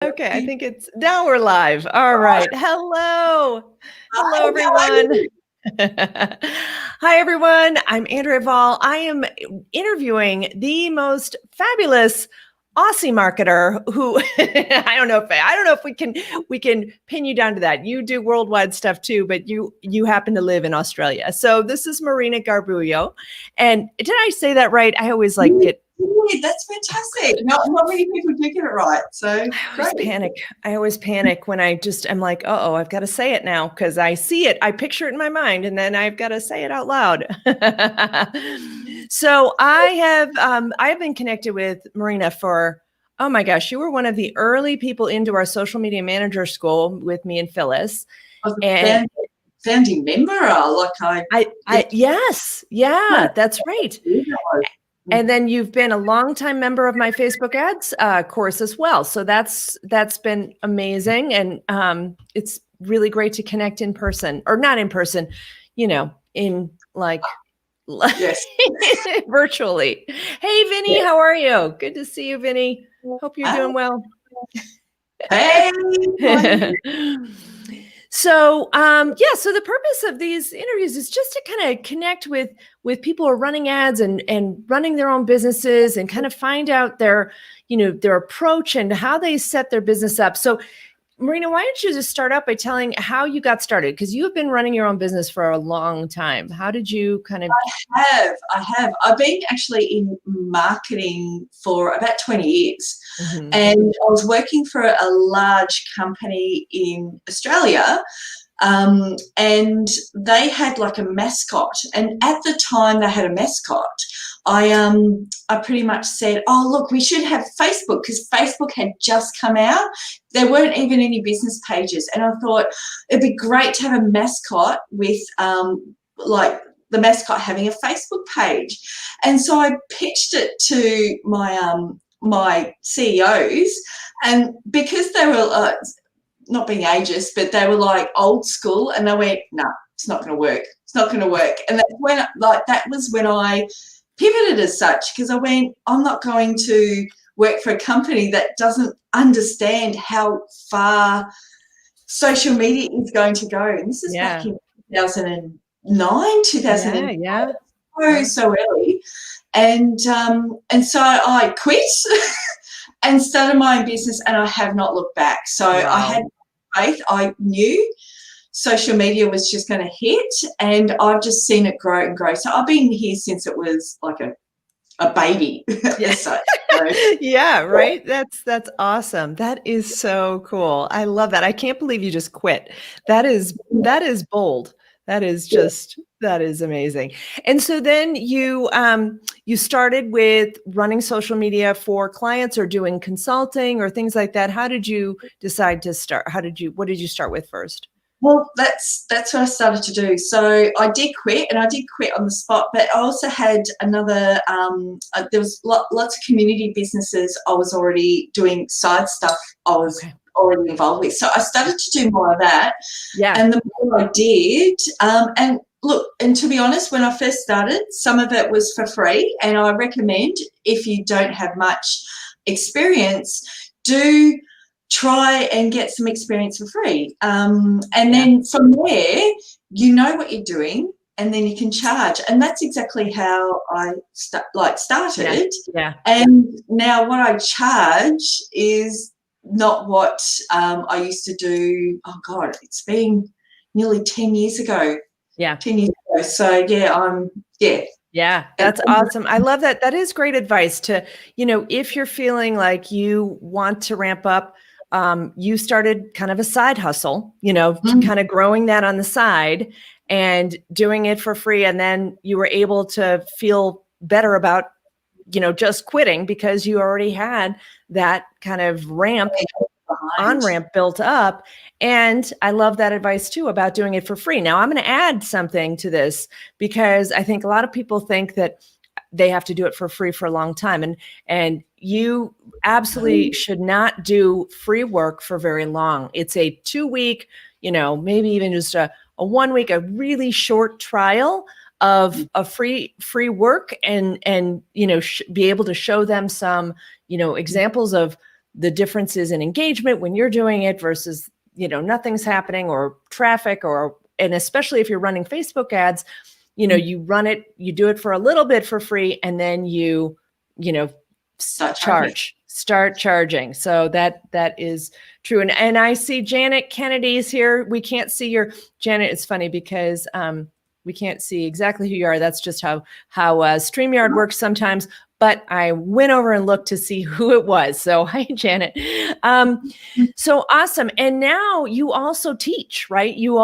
Okay, I think it's now we're live. All right. Hello. Hello, everyone. Hi, everyone. I'm Andrea Vahl. I am interviewing the most fabulous Aussie marketer who I don't know if we can pin you down to that. You do worldwide stuff too, but you happen to live in Australia. So this is Marina Garbuio. And did I say that right? I always like get that's fantastic. Not many people do get it right. So I always panic when I'm like, oh, I've got to say it now because I see it. I picture it in my mind and then I've got to say it out loud. So I have been connected with Marina for, oh my gosh, you were one of the early people into our social media manager school with me and Phyllis. I was a founding member. Yes, that's right. And then you've been a longtime member of my Facebook ads course as well. So that's been amazing. And it's really great to connect in person, or not in person, in like yes. virtually. Hey, Vinny, how are you? Good to see you, Vinny. Hope you're doing well. Hey. So, so the purpose of these interviews is just to kind of connect with people who are running ads and running their own businesses and kind of find out their approach and how they set their business up. So, Marina, why don't you just start out by telling how you got started? Because you have been running your own business for a long time. How did you kind of? I have. I've been actually in marketing for about 20 years. Mm-hmm. And I was working for a large company in Australia. And they had like a mascot. And at the time they had a mascot, I pretty much said, oh, look, we should have Facebook, because Facebook had just come out. There weren't even any business pages. And I thought it'd be great to have a mascot with like the mascot having a Facebook page. And so I pitched it to my CEOs, and because they were not being ageist, but they were like old school, and they went, no, it's not going to work. It's not going to work. And that was when I pivoted as such, because I went, I'm not going to work for a company that doesn't understand how far social media is going to go. And this is back in 2009, 2008. Yeah. So early. And so I quit and started my own business, and I have not looked back. So I had faith. I knew social media was just going to hit, and I've just seen it grow and grow. So I've been here since it was like a baby. So, yeah, right. That's awesome. That is so cool. I love that. I can't believe you just quit. That is bold. That is amazing. And so then you started with running social media for clients or doing consulting or things like that. How did you decide to start? What did you start with first? Well, that's what I started to do. So I did quit, and I did quit on the spot, but I also had another, there was lots of community businesses I was already doing, side stuff I was already involved with. So I started to do more of that. Yeah. And the more I did, and look, and to be honest, when I first started, some of it was for free. And I recommend, if you don't have much experience, do try and get some experience for free. And then from there, you know what you're doing, and then you can charge. And that's exactly how I started. Yeah. And now what I charge is not what I used to do. Oh God, it's been nearly 10 years ago. Yeah. 10 years ago. So Yeah, that's awesome. I love that. That is great advice to, if you're feeling like you want to ramp up, you started kind of a side hustle, kind of growing that on the side and doing it for free. And then you were able to feel better about, just quitting because you already had that kind of on-ramp built up. And I love that advice too about doing it for free. Now I'm going to add something to this, because I think a lot of people think that they have to do it for free for a long time. And you absolutely should not do free work for very long. It's a 2-week, maybe even just a 1 week, a really short trial of a free work, and be able to show them some, examples of the differences in engagement when you're doing it versus, nothing's happening, or traffic, and especially if you're running Facebook ads, you run it, you do it for a little bit for free, and then you start charging. So that is true. And I see Janet Kennedy's here. We can't see Janet. It's funny because we can't see exactly who you are. That's just how StreamYard works sometimes. But I went over and looked to see who it was. So hi, Janet. So awesome. And now you also teach, right? You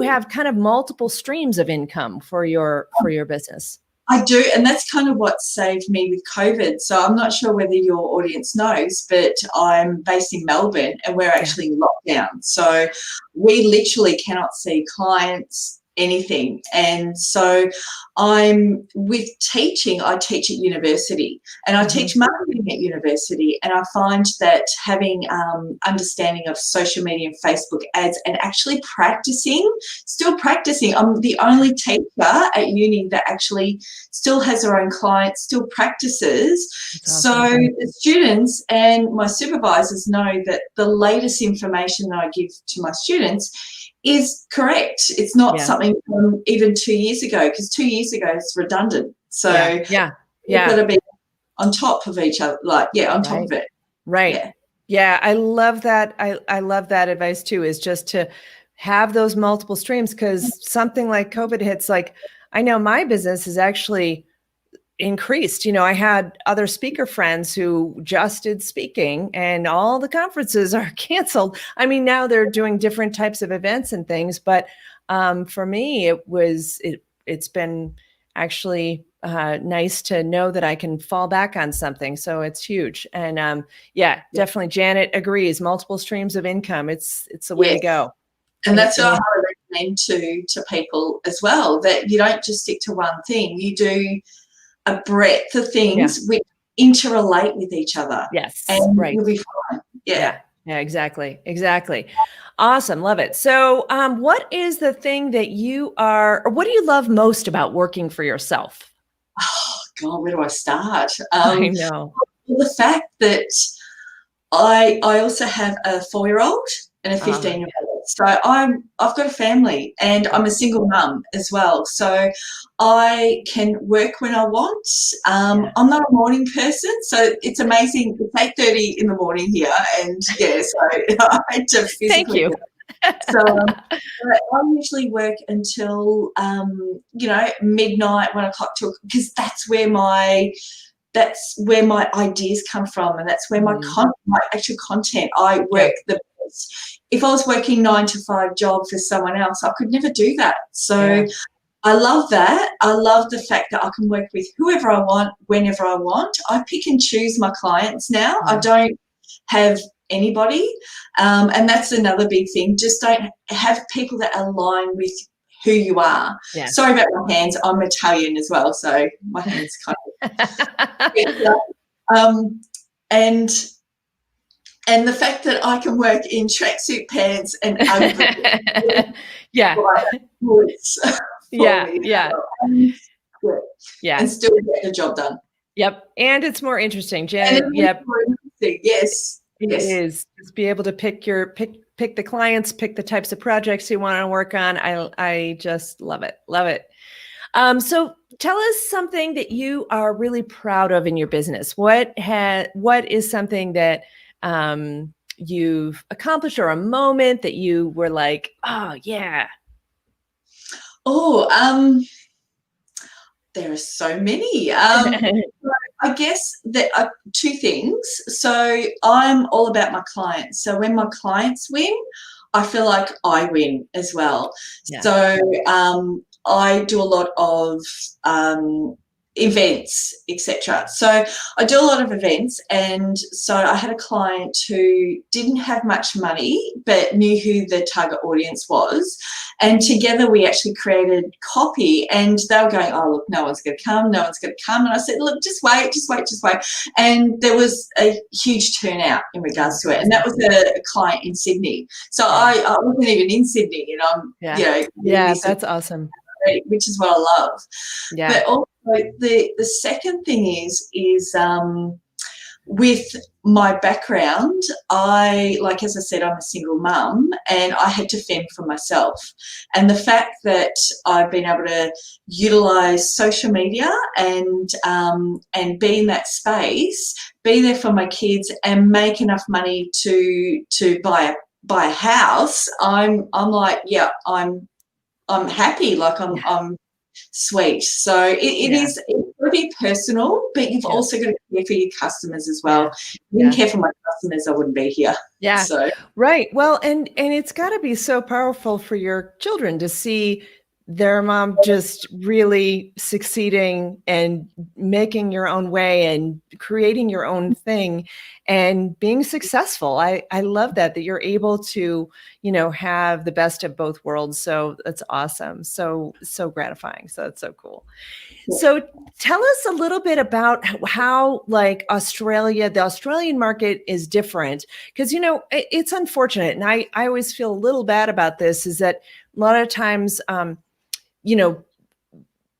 have kind of multiple streams of income for your business. I do, and that's kind of what saved me with COVID. So I'm not sure whether your audience knows, but I'm based in Melbourne and we're actually in lockdown. So we literally cannot see clients, anything. And so I'm with teaching, I teach at university and I teach marketing at university, and I find that having understanding of social media and Facebook ads and actually still practicing. I'm the only teacher at uni that actually still has her own clients, still practices. So the students and my supervisors know that the latest information that I give to my students is correct. It's not something from even 2 years ago, because 2 years ago it's redundant. So we've got to be on top of each other, on top of it. Right. Yeah. I love that. I love that advice too, is just to have those multiple streams, because something like COVID hits, like I know my business is actually increased. I had other speaker friends who just did speaking and all the conferences are canceled. I mean, now they're doing different types of events and things, but for me, it's been actually nice to know that I can fall back on something. So it's huge. And definitely Janet agrees. Multiple streams of income. It's the way to go. And that's what I recommend to people as well, that you don't just stick to one thing. You do a breadth of things which interrelate with each other. Yes. And you'll be fine. Yeah, exactly. Awesome. Love it. So what is the thing that what do you love most about working for yourself? Oh God, where do I start? I know. The fact that I also have a 4-year-old and a 15-year-old. So I've got a family and I'm a single mum as well. So I can work when I want. I'm not a morning person, so it's amazing. It's 8:30 in the morning here, and so I had to physically. Thank you. So I usually work until midnight, 1 o'clock, because that's where my ideas come from, and that's where my actual content. I work the best. If I was working 9 to 5 job for someone else, I could never do that. So I love that. I love the fact that I can work with whoever I want, whenever I want. I pick and choose my clients now. I don't have anybody. And that's another big thing. Just don't have people that align with who you are. Yeah. Sorry about my hands. I'm Italian as well, so my hands kind of and the fact that I can work in tracksuit pants and and still get the job done. Yep, and it's more interesting, Janet. Yes, it is. Just be able to pick the clients, pick the types of projects you want to work on. I just love it. So tell us something that you are really proud of in your business. What is something that you've accomplished, or a moment that you were like, oh yeah? There are so many. I guess there are two things. So I'm all about my clients. So when my clients win, I feel like I win as well. Yeah. So I do a lot of events, etc. So I do a lot of events, and so I had a client who didn't have much money but knew who the target audience was, and together we actually created copy, and they were going, oh look, no one's going to come, and I said, look, just wait, and there was a huge turnout in regards to it, and that was a client in Sydney. So I wasn't even in Sydney, that's awesome, which is what I love. But also the second thing is with my background, as I said, I'm a single mum and I had to fend for myself. And the fact that I've been able to utilize social media and be in that space, be there for my kids and make enough money to buy a house, I'm like, yeah, I'm happy. Like I'm sweet. So it is, it's got to be personal, but you've also got to care for your customers as well. If I didn't care for my customers, I wouldn't be here. Yeah. So right. Well, and it's got to be so powerful for your children to see their mom just really succeeding and making your own way and creating your own thing and being successful. I love that you're able to, have the best of both worlds. So that's awesome. So gratifying. So that's so cool. So tell us a little bit about how the Australian market is different, because, it's unfortunate. And I always feel a little bad about this, is that a lot of times, a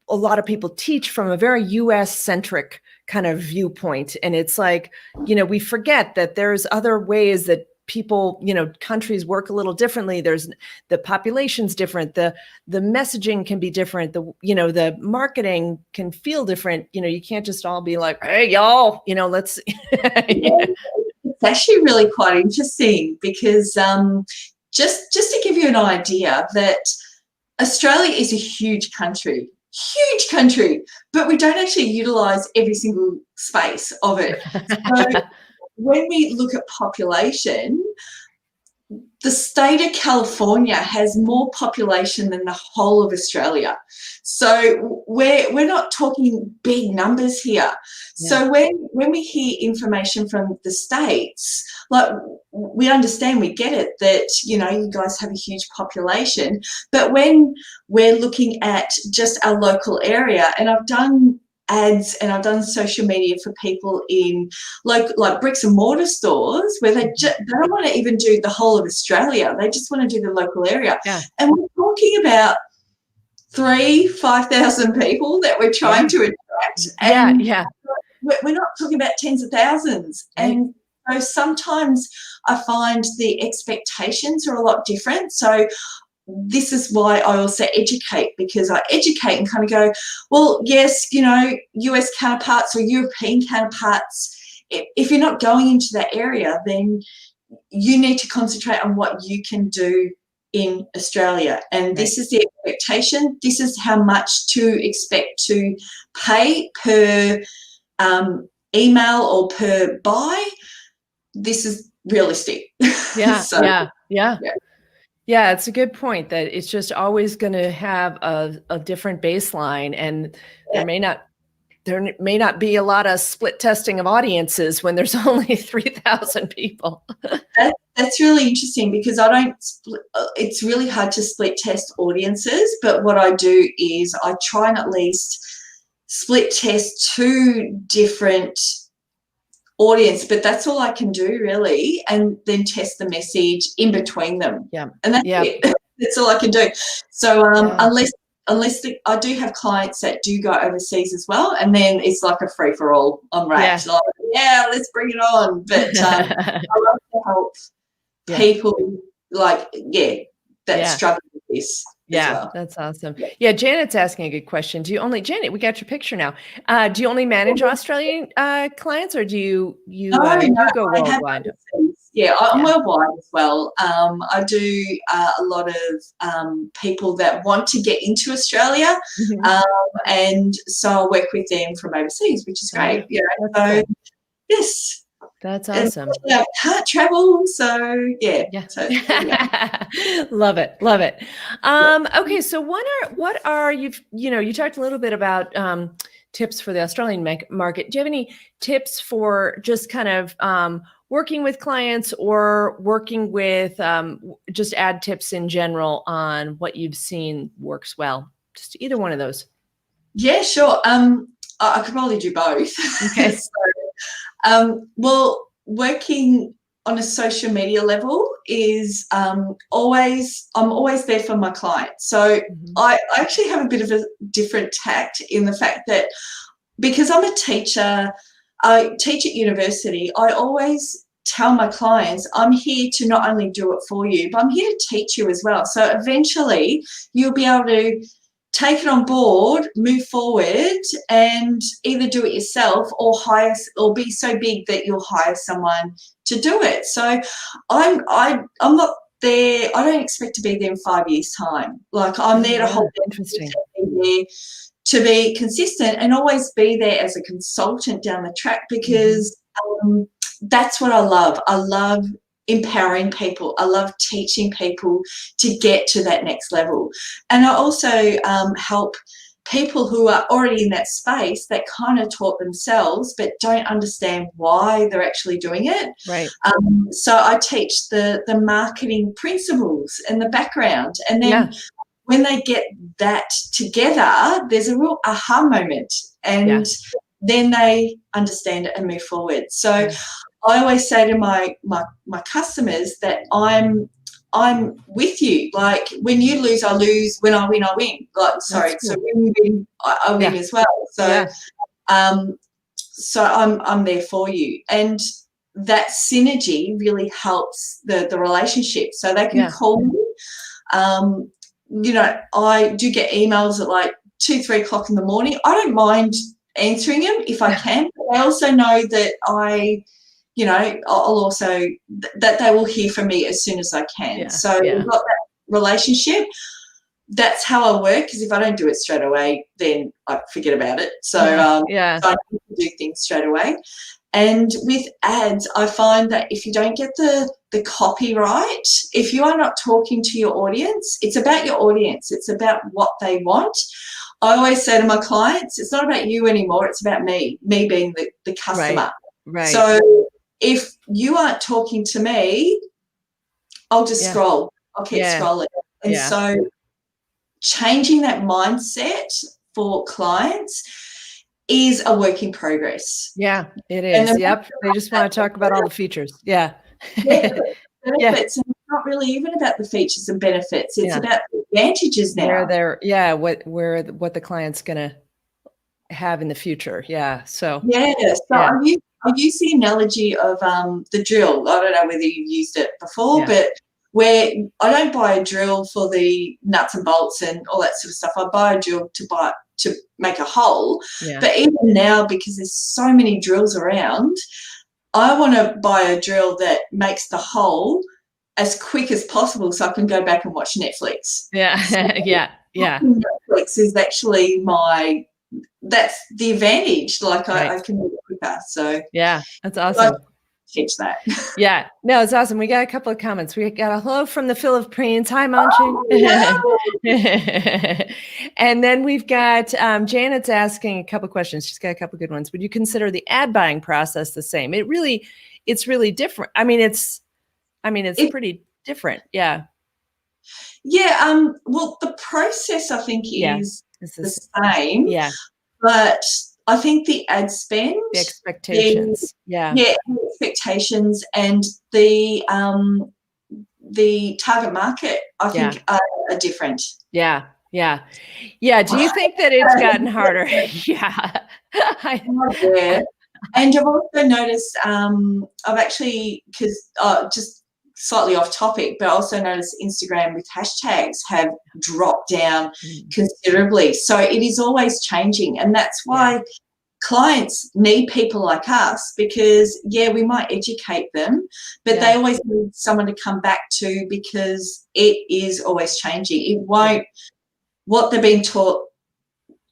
lot of people teach from a very US centric kind of viewpoint. And it's like, we forget that there's other ways that people, countries work a little differently. There's the population's different. The messaging can be different. The marketing can feel different. You can't just all be like, hey, y'all, let's. It's actually really quite interesting because just to give you an idea that Australia is a huge country, but we don't actually utilize every single space of it. So when we look at population, the state of California has more population than the whole of Australia. So we're not talking big numbers here. Yeah. So when we hear information from the States, like, we understand, we get it that, you guys have a huge population. But when we're looking at just our local area, and I've done ads and I've done social media for people in like bricks and mortar stores where they don't want to even do the whole of Australia. They just want to do the local area. Yeah. And we're talking about 5,000 people that we're trying to attract. And we're not talking about tens of thousands. Right. And so sometimes I find the expectations are a lot different. So this is why I also educate, because I educate and kind of go, well, yes, US counterparts or European counterparts, if you're not going into that area, then you need to concentrate on what you can do in Australia. And this is the expectation. This is how much to expect to pay per email or per buy. This is realistic. Yeah. Yeah, it's a good point that it's just always going to have a different baseline, and there may not be a lot of split testing of audiences when there's only 3,000 people. That's really interesting, because it's really hard to split test audiences, but what I do is I try and at least split test 2 different audience, but that's all I can do really, and then test the message in between them. Yeah, and that's it. That's all I can do. So unless I do have clients that do go overseas as well, and then it's like a free for all on rack. Like, let's bring it on. But I love to help people that struggle with this. Yeah, that's awesome. Yeah, Janet's asking a good question. Janet, we got your picture now. Do you only manage Australian clients, or do you go worldwide? I'm worldwide as well. I do a lot of people that want to get into Australia, and so I work with them from overseas, which is great. Cool. Yes. That's awesome. I can't travel, so Love it. Okay, so what are you talked a little bit about tips for the Australian market. Do you have any tips for just kind of working with clients, or working with just ad tips in general on what you've seen works well? Just either one of those. Yeah, sure. I could probably do both. Okay. Well, working on a social media level is I'm always there for my clients. So I actually have a bit of a different tact in the fact that, because I'm a teacher, I teach at university. I always tell my clients, I'm here to not only do it for you, but I'm here to teach you as well. So eventually you'll be able to take it on board, move forward, and either do it yourself or hire, or be so big that you'll hire someone to do it. So I'm not there. I don't expect to be there in 5 years' time. Like, I'm there to hold interesting. To be consistent and always be there as a consultant down the track, because that's what I love. I love empowering people. I love teaching people to get to that next level. And I also help people who are already in that space that kind of taught themselves but don't understand why they're actually doing it. Right. So I teach the marketing principles and the background, and then when they get that together, there's a real aha moment, and then they understand it and move forward. So I always say to my customers that I'm with you. Like, when you lose, I lose. When I win, I win. Like, sorry. Cool. So when you win, I win as well. So, so I'm there for you, and that synergy really helps the relationship. So they can call me. You know, I do get emails at like 2, 3 o'clock in the morning. I don't mind answering them if I can. But I also know that you know, I'll also, that they will hear from me as soon as I can. So we've got that relationship. That's how I work, because if I don't do it straight away, then I forget about it. So, so I need to do things straight away. And with ads, I find that if you don't get the copy right, if you are not talking to your audience, it's about your audience. It's about what they want. I always say to my clients, it's not about you anymore. It's about me being the customer. Right. So if you aren't talking to me, I'll just scroll. I'll keep scrolling. And so changing that mindset for clients is a work in progress. Yeah, it is. They just want to talk about all the features. Benefits. And it's not really even about the features and benefits. It's about the advantages now. What the client's gonna have in the future. So I use the analogy of the drill. I don't know whether you've used it before, but where I don't buy a drill for the nuts and bolts and all that sort of stuff. I buy a drill to make a hole. But even now, because there's so many drills around, I want to buy a drill that makes the hole as quick as possible so I can go back and watch Netflix. Netflix is actually that's the advantage. Like, I can do it quicker. So that's awesome. Teach that. No, it's awesome. We got a couple of comments. We got a hello from the Philippines. Hi, Monchi. And then we've got Janet's asking a couple questions. She's got a couple good ones. Would you consider the ad buying process the same? It's really different. It's pretty different. Well, the process, I think, is the same. But I think the ad spend, the expectations, expectations, and the target market, I think, are different. Do you think that it's gotten harder? And I've also noticed, I've actually, because just slightly off topic, but I also noticed Instagram with hashtags have dropped down considerably. So it is always changing, and that's why clients need people like us, because we might educate them, but they always need someone to come back to, because it is always changing. It won't, what they're being taught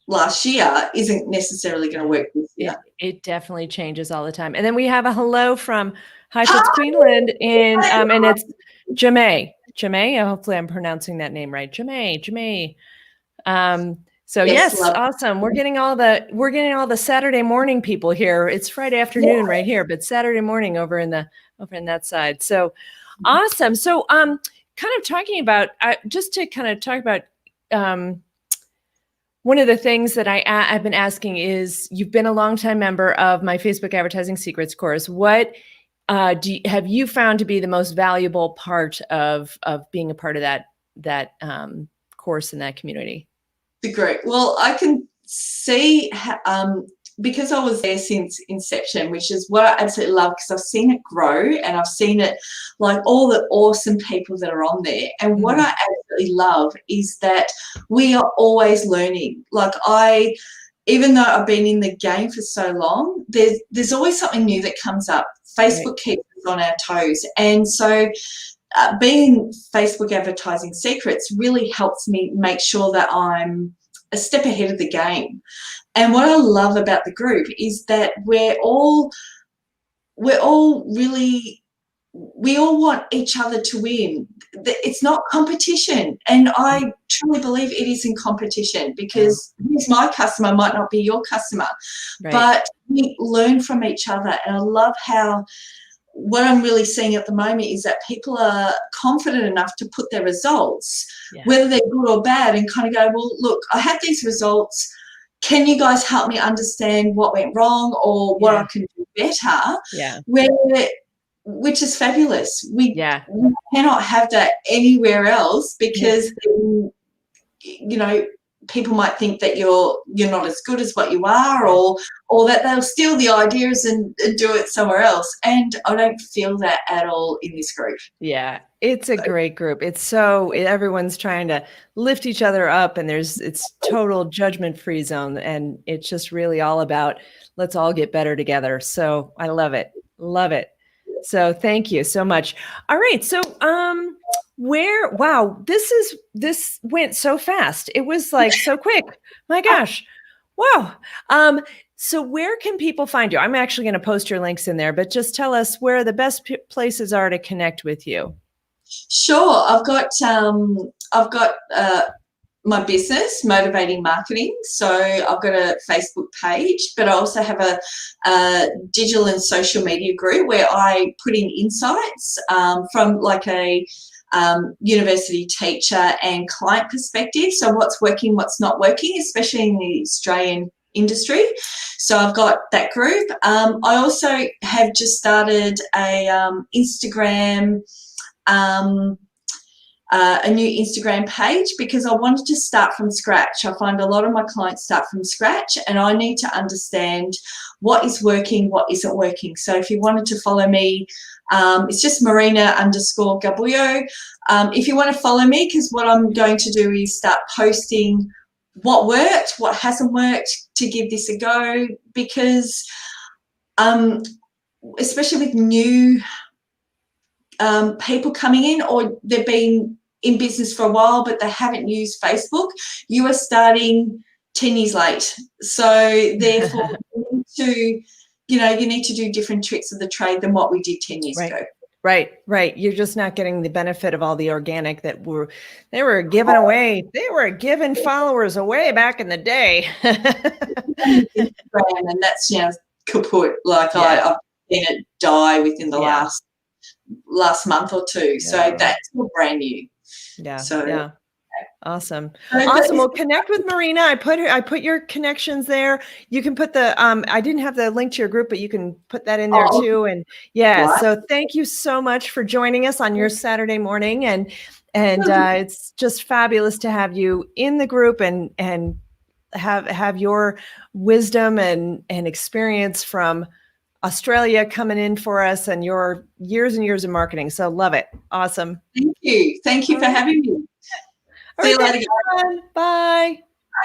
last year isn't necessarily going to work this year. It definitely changes all the time. And then we have a hello from Highfields, Queensland, and it's Jamay. Hopefully I'm pronouncing that name right. Jamay. So yes, awesome. We're getting all the Saturday morning people here. It's Friday afternoon right here, but Saturday morning over in that side. So awesome. So kind of talking about just to kind of talk about one of the things that I've been asking is, you've been a longtime member of my Facebook Advertising Secrets course. What have you found to be the most valuable part of being a part of that course in that community? Great. Well, I can see because I was there since inception, which is what I absolutely love, because I've seen it grow and I've seen it, like, all the awesome people that are on there. And what I absolutely love is that we are always learning. Like, even though I've been in the game for so long, there's always something new that comes up. Facebook keeps us on our toes. And so being Facebook Advertising Secrets really helps me make sure that I'm a step ahead of the game. And what I love about the group is that we all want each other to win. It's not competition. And I truly believe it is in competition, because who's my customer might not be your customer. But we learn from each other. And I love how, what I'm really seeing at the moment is that people are confident enough to put their results, whether they're good or bad, and kind of go, well, look, I have these results. Can you guys help me understand what went wrong or what I can do better? Which is fabulous. We cannot have that anywhere else, because you know, people might think that you're not as good as what you are, or that they'll steal the ideas and do it somewhere else. And I don't feel that at all in this group. Yeah, it's a great group. It's so, everyone's trying to lift each other up, and it's total judgment-free zone. And it's just really all about, let's all get better together. So I love it. Love it. So thank you so much. All right. So, wow, this went so fast. It was like so quick. My gosh. Wow. So where can people find you? I'm actually going to post your links in there, but just tell us where the best places are to connect with you. Sure. I've got my business, Motivating Marketing. So I've got a Facebook page, but I also have a digital and social media group where I put in insights from like a university teacher and client perspective. So what's working, what's not working, especially in the Australian industry. So I've got that group. I also have just started a Instagram, a new Instagram page, because I wanted to start from scratch. I find a lot of my clients start from scratch, and I need to understand what is working, what isn't working. So if you wanted to follow me, it's just Marina_Garbuio. If you want to follow me, because what I'm going to do is start posting what worked, what hasn't worked, to give this a go, because especially with new people coming in, or they've been in business for a while but they haven't used Facebook, you are starting 10 years late. So therefore you need to do different tricks of the trade than what we did 10 years ago. Right. You're just not getting the benefit of all the organic that they were giving away. They were giving followers away back in the day. And that's kaput. Like I've seen it die within the last month or two. So that's all brand new. Awesome. Well, connect with Marina. I put your connections there. You can put the I didn't have the link to your group, but you can put that in there too. And so thank you so much for joining us on your Saturday morning. And it's just fabulous to have you in the group and have your wisdom and experience from Australia coming in for us, and your years and years of marketing. So love it. Awesome. Thank you. Thank you for having me. See you later. Bye.